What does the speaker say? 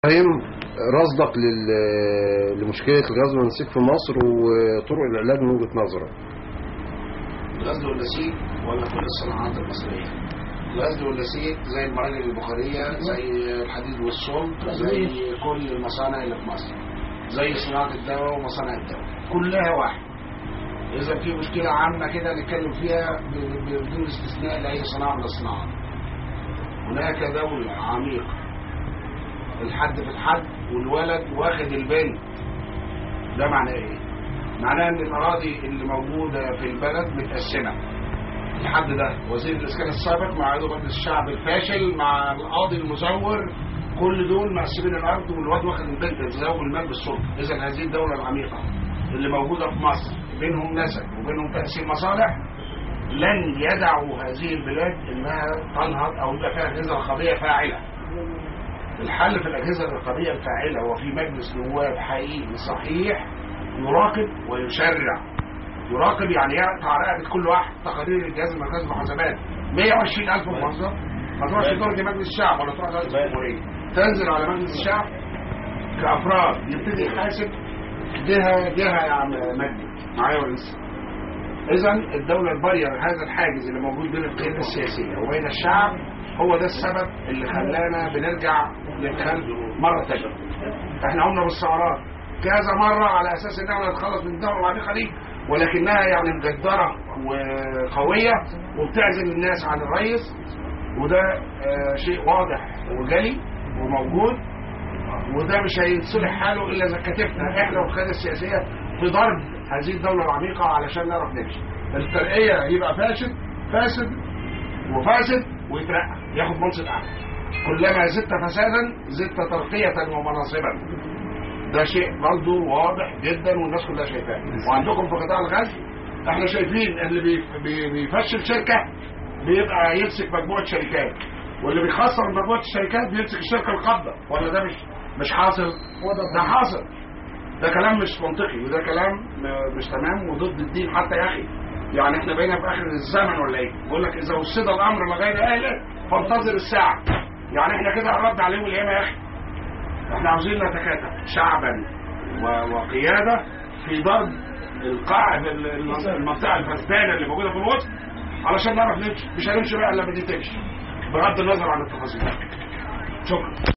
فاهم رصدك لمشكلة الغزو والنسيج في مصر وطرق العلاج من وجهة نظرك؟ الغزو والنسيج ولا كل الصناعات المصرية؟ الغزو والنسيج زي المراجل البخارية، زي الحديد والصلب، زي كل المصانع اللي في مصر، زي صناعة الدواء ومصانع الدواء، كلها واحد. إذا في مشكلة عامة كده نتكلم فيها بدون استثناء لأي صناعة من الصناعات. هناك دولة عميقة، الحد في الحد والولد واخد البنت. ده معناه ايه؟ معناه ان الاراضي اللي موجوده في البلد متقسمه. الحد ده وزير الاسكان السابق مع عضو مجلس الشعب الفاشل مع القاضي المزور، كل دول مقسمين الارض والواد واخد البنت يتزوج المال بالسلطه. اذا هذه الدوله العميقه اللي موجوده في مصر بينهم نسب وبينهم تقسيم مصالح، لن يدعوا هذه البلاد انها تنهض او يبقى فيها اجهزه رقابيه فاعله. الحل في الأجهزة الرقابية الفاعلة وفي مجلس نواب حقيقي صحيح يراقب ويشرع. يراقب يعني يقطع رقبة كل واحد. تقارير الجهاز المركزي للمحاسبات 120,000 موظف، ما تروحش درجة مجلس الشعب ولا تروح رئيس الجمهورية، تنزل على مجلس الشعب كأفراد يبتدي يحاسب جهة يا عم مجدي معايا ولا لسه؟ إذا الدولة البارية هذا الحاجز اللي موجود بين القيادة السياسية وبين الشعب هو ده السبب اللي خلانا بنرجع للخلف مرة تانية. احنا قمنا بالثورات كذا مرة على اساس ان احنا نتخلص من الدولة العميقة دي، ولكنها يعني مجدرة وقوية وبتعزل الناس عن الرئيس، وده شيء واضح وجلي وموجود، وده مش هيتصلح حاله الا اذا كتفنا احنا والقيادة السياسية في ضرب هذه الدولة العميقة علشان نعرف نمشي. الترقية يبقى فاسد وفاسد ويترقى ياخد منصب اعلى. كلما زدت فسادا زدت ترقية ومناصبا. ده شيء برضه واضح جدا والناس كلها شايفاه. وعندكم في قطاع الغزو احنا شايفين اللي بيفشل شركة بيبقى يمسك مجموعة شركات، واللي بيخسر مجموعة الشركات بيمسك الشركة القابضة. ولا ده مش حاصل؟ ده حاصل. ده كلام مش منطقي وده كلام مش تمام وضد الدين حتى يا اخي. يعني احنا بقينا في اخر الزمن ولا ايه؟ بقول لك اذا وصل الامر لغير اهله فانتظر الساعه. يعني احنا كده قربنا عليهم القيامه يا اخي. احنا عاوزين نتكاتف شعبا وقياده في ضرب القاعده المنطقه الفسدانه اللي موجوده في الوسط علشان نعرف نمشي. مش هنمشي بقى الا بدي تمشي بغض النظر عن التفاصيل. شكرا.